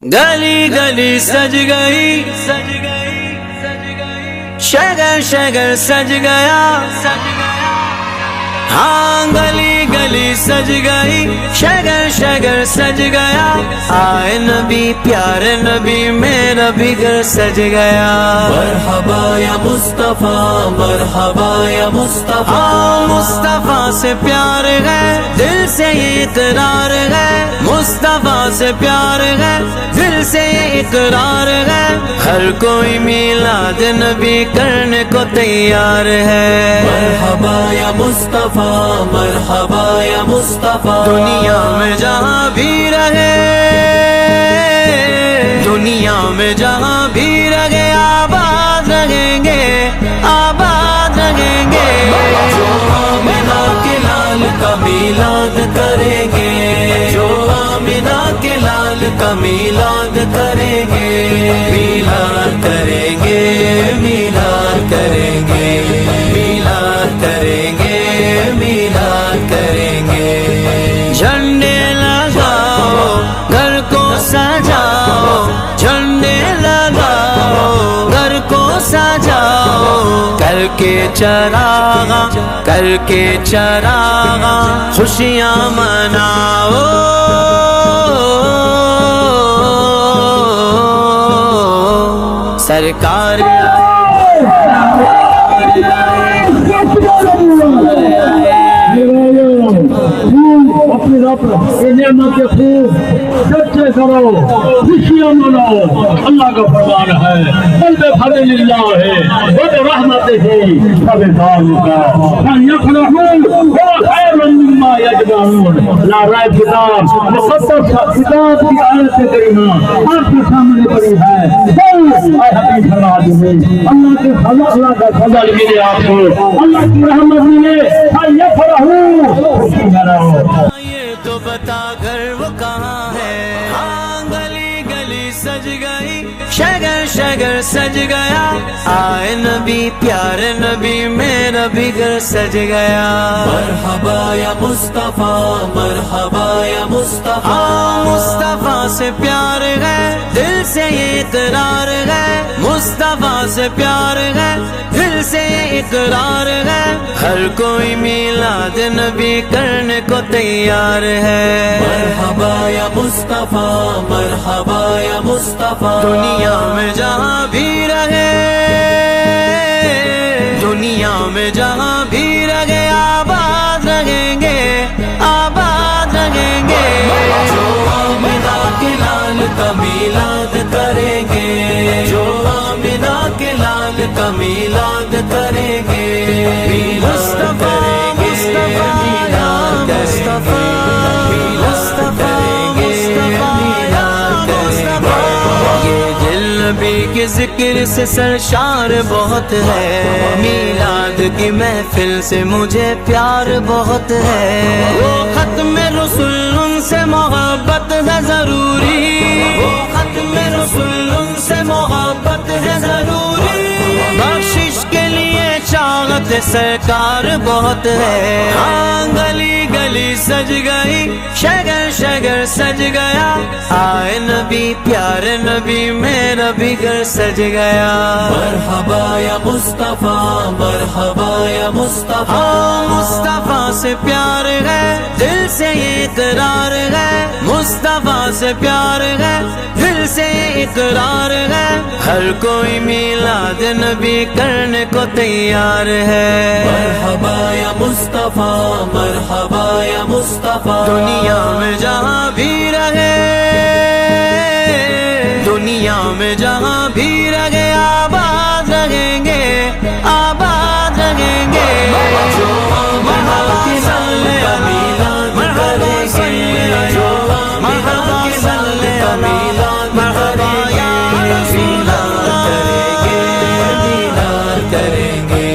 گلی گلی سج گئی شگر شگر سج گیا ہاں گلی گلی سج گئی شگر شگر سج گیا آئے نبی پیارے نبی میرا بھی گھر سج گیا مرحبا یا مصطفیٰ مرحبا یا مصطفیٰ مصطفیٰ سے پیار ہے دل سے یہ اقرار ہے مصطفیٰ سے پیار ہے دل سے یہ اقرار ہے ہر کوئی میلاد نبی کرنے کو تیار ہے مرحبا یا مصطفیٰ مرحبا یا مصطفیٰ دنیا میں جہاں بھی رہے دنیا میں جہاں بھی رہے آباد رہیں گے آباد رہیں گے جو آمنہ کے لال کا میلاد کریں گے جو آمنہ کے لال کا میلاد کریں گے میلاد کریں گے میلاد کریں گے میلاد کریں گے میلاد کریں گے جھنڈے لگاؤ گھر کو سجاؤ جھنڈے لگاؤ گھر کو سجاؤ کر کے چراغاں خوشیاں مناؤ سرکار اپنے رب کی نعمت کے خوب چرچے کرو خوشیاں مناؤ اللہ کا فرمان ہے قلب فضل اللہ ہے بد رحمت ہی فبدار کا یفرحون خیر مما یجمعون لا رائے کتاب مقدس کتاب کی آیت کریمہ آپ کے سامنے پڑی ہے اے حبیب صلی اللہ کے فضل اللہ کا فضل ملے آپ کو اللہ کی رحمت ملے یفرحون خوشی مناؤ یہ تو بتا گھر وہ کہاں ہے ہاں گلی گلی سج گئی شگر شگر سج گیا آئے نبی پیارے نبی میرا بھی گھر سج گیا مرحبا یا مصطفیٰ مرحبا یا مصطفیٰ مصطفیٰ سے پیار ہے دل سے یہ اقرار ہے مصطفیٰ سے پیار ہے دل سے یہ اقرار ہے ہر کوئی میلاد نبی کرنے کو تیار ہے مرحبا یا مصطفیٰ مرحبا یا مصطفیٰ دنیا میں جہاں بھی رہے دنیا میں جہاں بھی رہے آباد رہیں گے آباد رہیں گے جو آمنہ کے لال کا میلاد کریں گے جو آمنہ کے لال کا میلاد کریں گے میلاد کریں گے میلاد کریں گے نبی کے ذکر سے سرشار بہت ہے میلاد کی محفل سے مجھے پیار بہت ہے وہ ختم رسول ان سے محبت ہے ضروری وہ ختم رسول ان سے محبت ہے ضروری بخشش کے لیے چاہت سرکار بہت ہے ہاں گلی گلی سج گئی شگر شگر سج گیا آئے نبی پیارے نبی میرا بھی گھر سج گیا مرحبا یا مصطفیٰ مرحبا یا مصطفیٰ مصطفیٰ سے پیار ہے دل سے یہ اقرار ہے مصطفیٰ سے پیار ہے دل سے یہ اقرار ہے ہر کوئی میلاد نبی کرنے کو تیار ہے مرحبا یا مصطفیٰ مرحبا یا مصطفیٰ دنیا میں جہاں بھی رہے دنیا میں جہاں بھی رہے آباد رہیں گے آباد رہیں گے جو آمنہ کے لال کا میلاد کریں گے جو آمنہ کے لال کا میلاد کریں گے میلاد کریں گے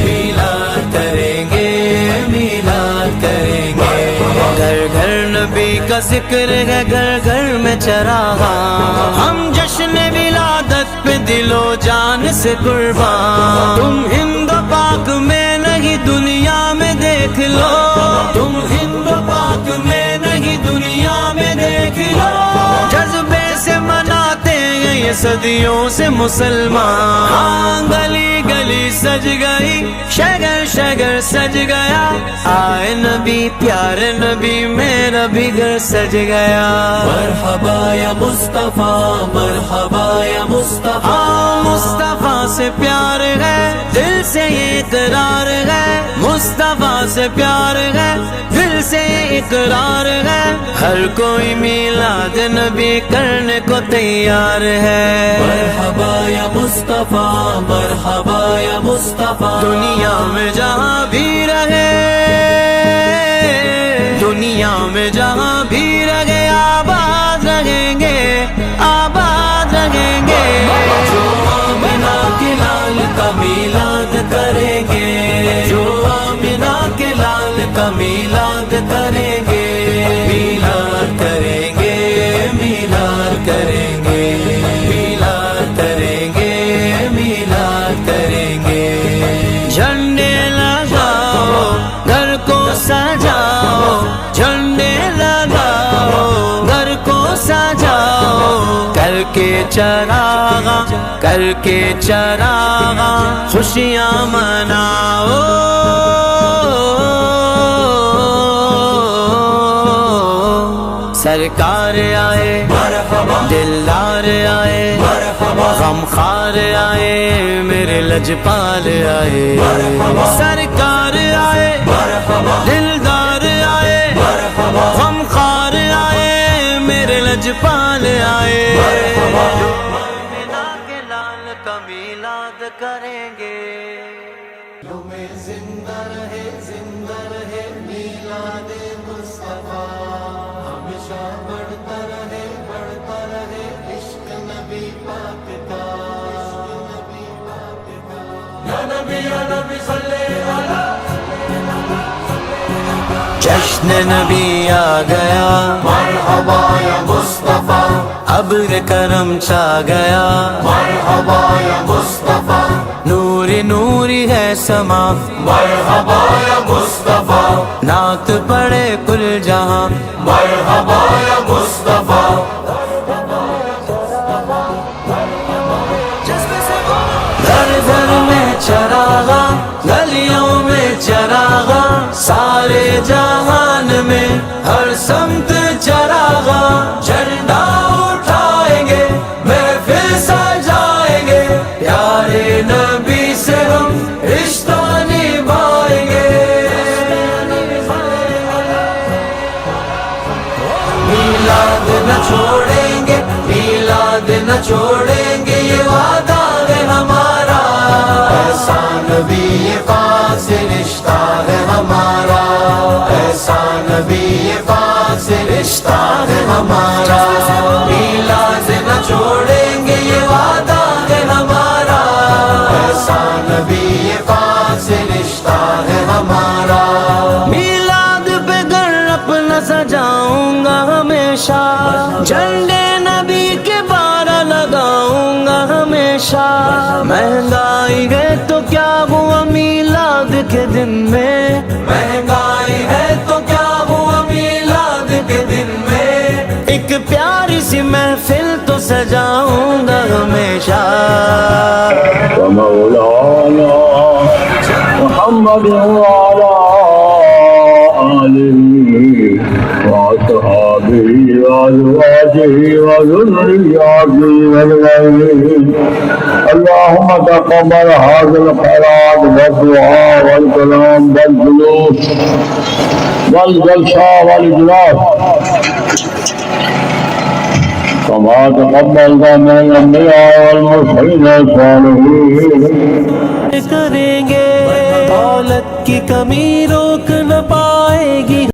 میلاد کریں گے میلاد کریں گے گھر گھر نبی کا ذکر ہے گھر گھر میں چراغاں ہم جشن ولادت پہ دل و جان سے قربان تم ہند و پاک میں نہیں دنیا میں دیکھ لو تم ہند و پاک میں نہیں دنیا میں دیکھ لو جذبے سے یہ صدیوں سے مسلمان، گلی گلی سج گئی، شگر شگر سج گیا، آئے نبی پیارے نبی میرا بھی گھر سج گیا۔ مرحبا یا مصطفیٰ، مرحبا یا مصطفیٰ، مصطفیٰ سے پیار ہے دل سے یہ اقرار ہے، مصطفیٰ سے پیار ہے دل سے یہ اقرار ہے، ہر کوئی میلاد نبی کرنے کو تیار ہے۔ مرحبا یا مصطفیٰ، مرحبا یا مصطفیٰ، دنیا میں جہاں بھی رہے، دنیا میں جہاں بھی رہے، آباد رہیں گے، آباد رہیں گے۔ جو آمنہ کے لال کا میلاد کریں گے، جو آمنہ کے لال کا میلاد کریں گے، میلاد کریں گے، میلاد کریں گے، میلاد کریں گے، میلاد کریں گے۔ جھنڈے لگاؤ گھر کو سجاؤ، جھنڈے لگاؤ گھر کو سجاؤ، کر کے چراغاں کر کے چراغاں خوشیاں مناؤ۔ سرکار آئے دلدار آئے، غمخوار آئے میرے لجپال آئے، سرکار آئے دلدار آئے، غمخوار آئے میرے لجپال آئے۔ آمنہ کے لال کا میلاد کریں گے، زندہ رہے میلاد مصطفیٰ، ہمیشہ بڑھتا رہے عشق نبی پاک کا، یا نبی صلی علی۔ جشن نبی آ گیا، مرحبا یا مصطفیٰ، ابر کرم چھا گیا، مرحبا یا مصطفیٰ، نوری نوری ہے سما، مرحبا یا مصطفیٰ، نعت پڑھے کل جہاں، مرحبا یا مصطفیٰ۔ گھر گھر میں چراغاں گلیوں میں چراغاں، سارے جہان میں ہر سمت چراغاں، جھنڈا اٹھائیں گے محفل سجائیں گے، پیارے نبی سے ہم رشتہ نبھائیں گے۔ میلاد نہ چھوڑیں گے، میلاد نہ چھوڑیں گے، یہ وعدہ ہے ہمارا، ایسا نبی پاک سے رشتہ ہے ہمارا، ایسا نبی پاک سے رشتہ ہے ہمارا۔ میلاد نہ چھوڑیں گے، یہ وعدہ ہے ہمارا، ایسا نبی پاک سے رشتہ ہے ہمارا۔ میلاد پہ گھر اپنا سجاؤں گا ہمیشہ، جھنڈے نبی کے بارہ لگاؤں گا ہمیشہ، مہنگائی ہے تو کیا ہوا میلاد کے دن میں، مہنگائی ہے تو کیا ہوا میلاد کے دن میں، ایک پیاری سی محفل تو سجاؤں گا ہمیشہ۔ ومولانا محمد وعلى آله وأصحابه وأزواجه وذرياته أجمعين، اللهم تقبل هذا الخيرات والدعاء والكلام والجلوس والجلسة والإجلاس، كما تقبلت من الأنبياء والمرسلين الصالحين۔ کریں گے دولت کی کمی روک نہ پائے گی